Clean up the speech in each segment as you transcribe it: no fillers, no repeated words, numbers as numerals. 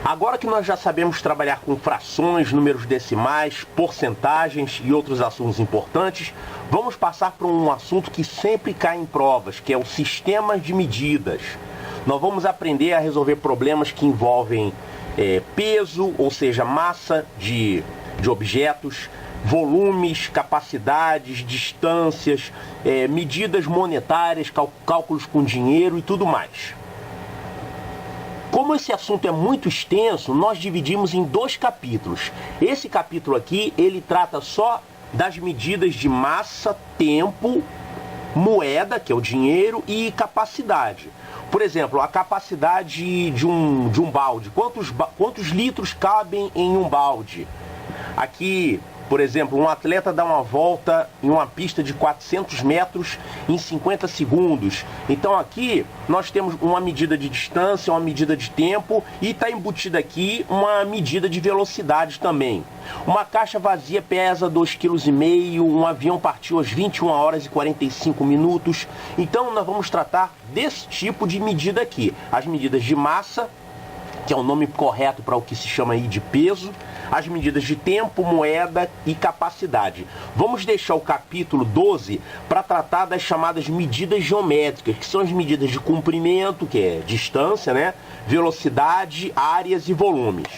Agora que nós já sabemos trabalhar com frações, números decimais, porcentagens e outros assuntos importantes, vamos passar para um assunto que sempre cai em provas, que é o sistema de medidas. Nós vamos aprender a resolver problemas que envolvem peso, ou seja, massa de objetos, volumes, capacidades, distâncias, medidas monetárias, cálculos com dinheiro e tudo mais. Como esse assunto é muito extenso, nós dividimos em 2 capítulos. Esse capítulo aqui, ele trata só das medidas de massa, tempo, moeda, que é o dinheiro, e capacidade. Por exemplo, a capacidade de um balde. Quantos litros cabem em um balde? Aqui, por exemplo, um atleta dá uma volta em uma pista de 400 metros em 50 segundos. Então aqui nós temos uma medida de distância, uma medida de tempo e está embutida aqui uma medida de velocidade também. Uma caixa vazia pesa 2,5 kg, um avião partiu às 21 horas e 45 minutos. Então nós vamos tratar desse tipo de medida aqui. As medidas de massa, que é o nome correto para o que se chama aí de peso, as medidas de tempo, moeda e capacidade. Vamos deixar o capítulo 12 para tratar das chamadas medidas geométricas, que são as medidas de comprimento, que é distância, né? Velocidade, áreas e volumes.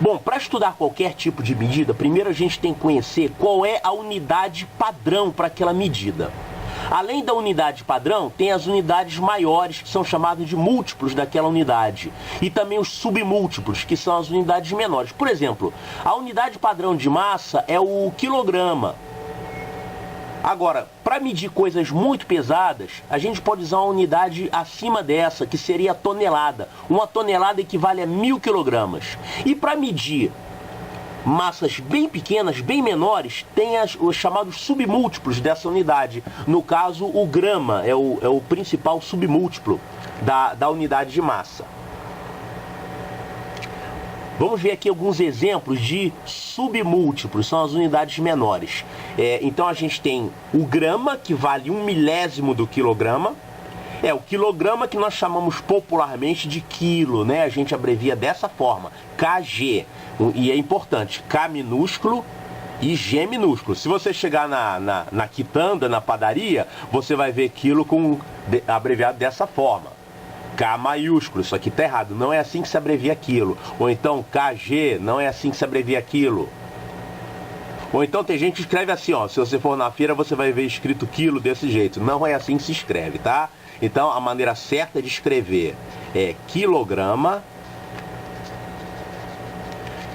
Bom, para estudar qualquer tipo de medida, primeiro a gente tem que conhecer qual é a unidade padrão para aquela medida. Além da unidade padrão, tem as unidades maiores, que são chamadas de múltiplos daquela unidade. E também os submúltiplos, que são as unidades menores. Por exemplo, a unidade padrão de massa é o quilograma. Agora, para medir coisas muito pesadas, a gente pode usar uma unidade acima dessa, que seria a tonelada. Uma tonelada equivale a 1000 quilogramas. E para medir massas bem pequenas, bem menores, tem os chamados submúltiplos dessa unidade. No caso, o grama é o principal submúltiplo da unidade de massa. Vamos ver aqui alguns exemplos de submúltiplos, são as unidades menores. Então a gente tem o grama, que vale 1/1000 do quilograma. O quilograma que nós chamamos popularmente de quilo, né? A gente abrevia dessa forma, kg. E é importante, K minúsculo e G minúsculo. Se você chegar na quitanda, na padaria, você vai ver quilo abreviado dessa forma. K maiúsculo, isso aqui está errado, não é assim que se abrevia quilo. Ou então KG, não é assim que se abrevia quilo. Ou então tem gente que escreve assim, ó, se você for na feira você vai ver escrito quilo desse jeito. Não é assim que se escreve, tá? Então a maneira certa de escrever é quilograma,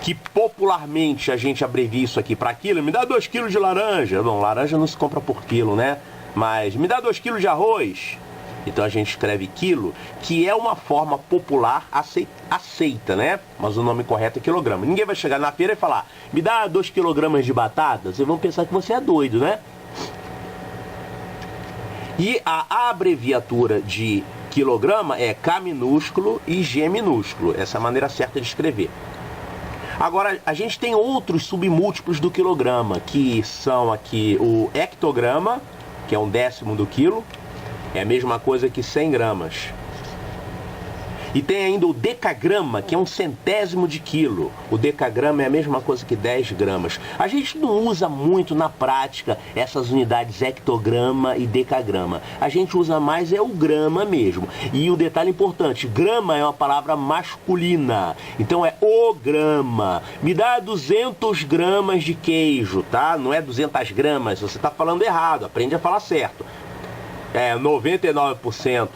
que popularmente a gente abrevia isso aqui para quilo. Me dá 2 quilos de laranja. Bom, laranja não se compra por quilo, né? Mas me dá 2 quilos de arroz. Então a gente escreve quilo, que é uma forma popular aceita, né? Mas o nome correto é quilograma. Ninguém vai chegar na feira e falar, me dá 2 quilogramas de batata. Vocês vão pensar que você é doido, né? E a abreviatura de quilograma é K minúsculo e G minúsculo. Essa é a maneira certa de escrever. Agora, a gente tem outros submúltiplos do quilograma, que são aqui o hectograma, que é 1/10 do quilo. É a mesma coisa que 100 gramas. E tem ainda o decagrama, que é 1/100º de quilo. O decagrama é a mesma coisa que 10 gramas. A gente não usa muito na prática essas unidades hectograma e decagrama. A gente usa mais o grama mesmo. E o detalhe importante, grama é uma palavra masculina. Então é o grama. Me dá 200 gramas de queijo, tá? Não é 200 gramas, você está falando errado. Aprende a falar certo. 99%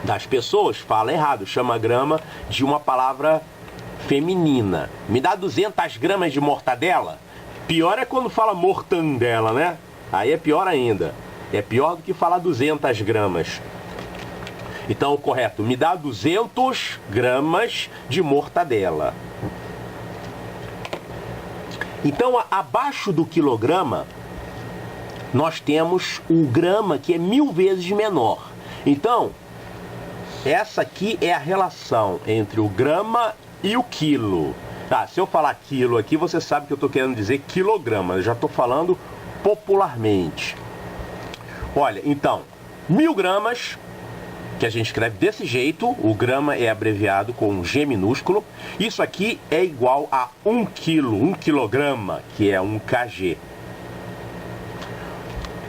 das pessoas fala errado, chama grama de uma palavra feminina. Me dá 200 gramas de mortadela? Pior é quando fala mortandela, né? Aí é pior ainda. É pior do que falar 200 gramas. Então o correto, me dá 200 gramas de mortadela. Então abaixo do quilograma nós temos o grama, que é 1000 vezes menor. Então essa aqui é a relação entre o grama e o quilo. Tá, se eu falar quilo aqui, você sabe que eu estou querendo dizer quilograma. Eu já estou falando popularmente. Olha, então, 1000 gramas que a gente escreve desse jeito, o grama é abreviado com um G minúsculo. Isso aqui é igual a 1 quilo, 1 quilograma, que é 1 kg.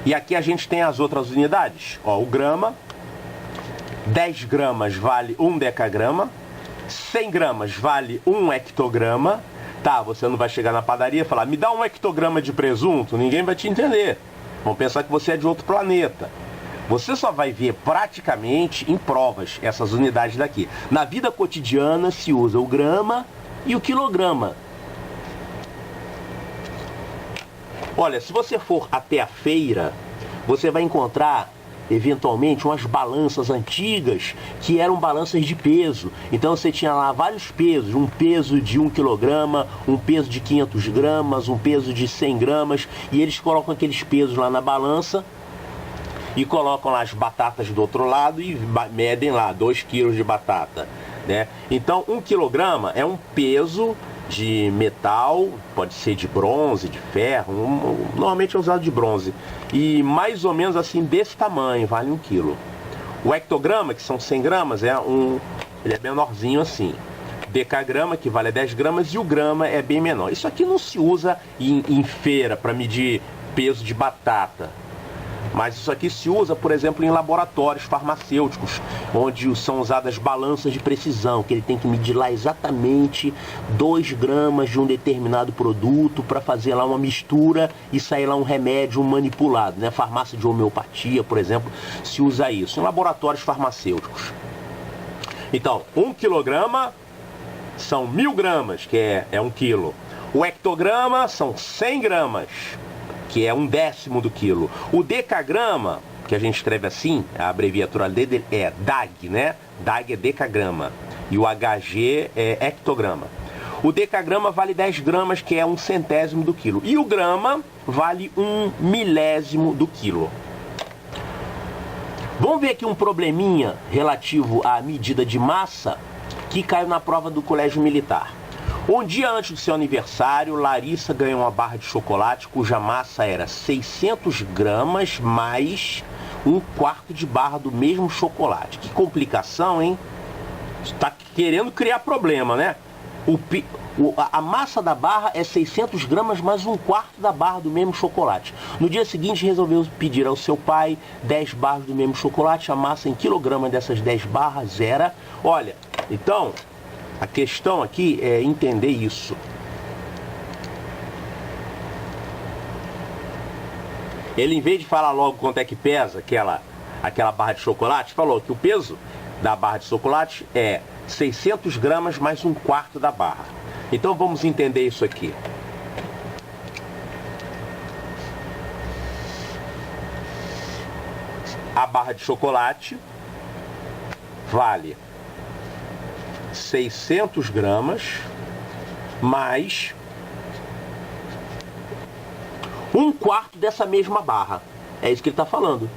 E aqui a gente tem as outras unidades. Ó, o grama, 10 gramas vale 1 decagrama, 100 gramas vale 1 hectograma. Tá, você não vai chegar na padaria e falar, me dá 1 hectograma de presunto, ninguém vai te entender. Vão pensar que você é de outro planeta. Você só vai ver praticamente em provas essas unidades daqui. Na vida cotidiana se usa o grama e o quilograma. Olha, se você for até a feira, você vai encontrar eventualmente umas balanças antigas que eram balanças de peso. Então você tinha lá vários pesos, um peso de 1 quilograma, um peso de 500 gramas, um peso de 100 gramas, e eles colocam aqueles pesos lá na balança e colocam lá as batatas do outro lado e medem lá 2 quilos de batata, né? Então 1 quilograma é um peso de metal, pode ser de bronze, de ferro, normalmente é usado de bronze, e mais ou menos assim desse tamanho, vale 1 quilo. O hectograma, que são 100 gramas, ele é menorzinho assim. Decagrama, que vale 10 gramas, e o grama é bem menor. Isso aqui não se usa em feira para medir peso de batata. Mas isso aqui se usa, por exemplo, em laboratórios farmacêuticos, onde são usadas balanças de precisão, que ele tem que medir lá exatamente 2 gramas de um determinado produto para fazer lá uma mistura e sair lá um remédio manipulado, né? Farmácia de homeopatia, por exemplo, se usa isso, em laboratórios farmacêuticos. Então, 1 quilograma são 1000 gramas, que é 1 quilo. O hectograma são 100 gramas. Que é 1/10 do quilo. O decagrama, que a gente escreve assim, a abreviatura dele é DAG, né? DAG é decagrama. E o HG é hectograma. O decagrama vale 10 gramas, que é 1/100 do quilo. E o grama vale 1/1000 do quilo. Vamos ver aqui um probleminha relativo à medida de massa que caiu na prova do Colégio Militar. Um dia antes do seu aniversário, Larissa ganhou uma barra de chocolate cuja massa era 600 gramas mais 1/4 de barra do mesmo chocolate. Que complicação, hein? Está querendo criar problema, né? A massa da barra é 600 gramas mais 1/4 da barra do mesmo chocolate. No dia seguinte, resolveu pedir ao seu pai 10 barras do mesmo chocolate. A massa em quilogramas dessas 10 barras era... Olha, então... A questão aqui é entender isso. Ele, em vez de falar logo quanto é que pesa aquela barra de chocolate, falou que o peso da barra de chocolate é 600 gramas mais 1/4 da barra. Então vamos entender isso aqui. A barra de chocolate vale 600 gramas mais 1/4 dessa mesma barra. É isso que ele está falando.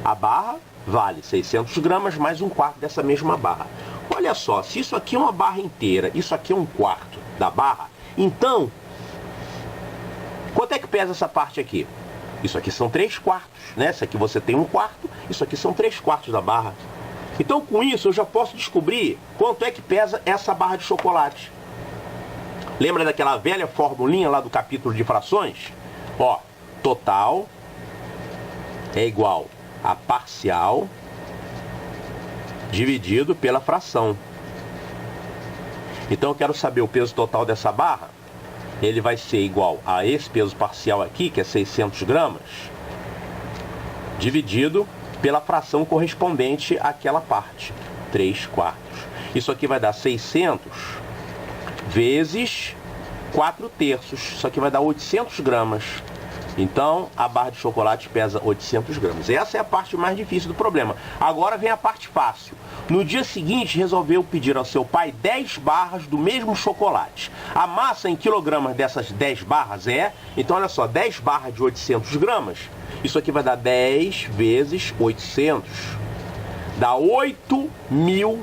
A barra vale 600 gramas mais 1/4 dessa mesma barra. Olha só, se isso aqui é uma barra inteira, isso aqui é 1/4 da barra, então, quanto é que pesa essa parte aqui? Isso aqui são 3/4, né? Isso aqui você tem 1/4, isso aqui são 3/4 da barra. Então, com isso, eu já posso descobrir quanto é que pesa essa barra de chocolate. Lembra daquela velha formulinha lá do capítulo de frações? Ó, total é igual a parcial dividido pela fração. Então, eu quero saber o peso total dessa barra. Ele vai ser igual a esse peso parcial aqui, que é 600 gramas, dividido pela fração correspondente àquela parte, 3/4. Isso aqui vai dar 600 vezes 4/3. Isso aqui vai dar 800 gramas. Então, a barra de chocolate pesa 800 gramas. Essa é a parte mais difícil do problema. Agora vem a parte fácil. No dia seguinte, resolveu pedir ao seu pai 10 barras do mesmo chocolate. A massa em quilogramas dessas 10 barras então olha só, 10 barras de 800 gramas. Isso aqui vai dar 10 vezes 800. Dá 8.000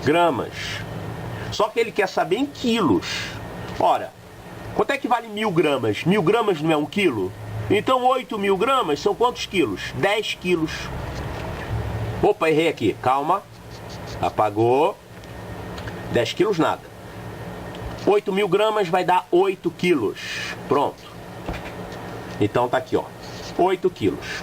gramas. Só que ele quer saber em quilos. Ora, quanto é que vale 1.000 gramas? 1.000 gramas não é 1 quilo? Então 8.000 gramas são quantos quilos? 10 quilos. Opa, errei aqui. Calma. Apagou. 10 quilos nada. 8.000 gramas vai dar 8 quilos. Pronto. Então tá aqui, ó. 8 quilos.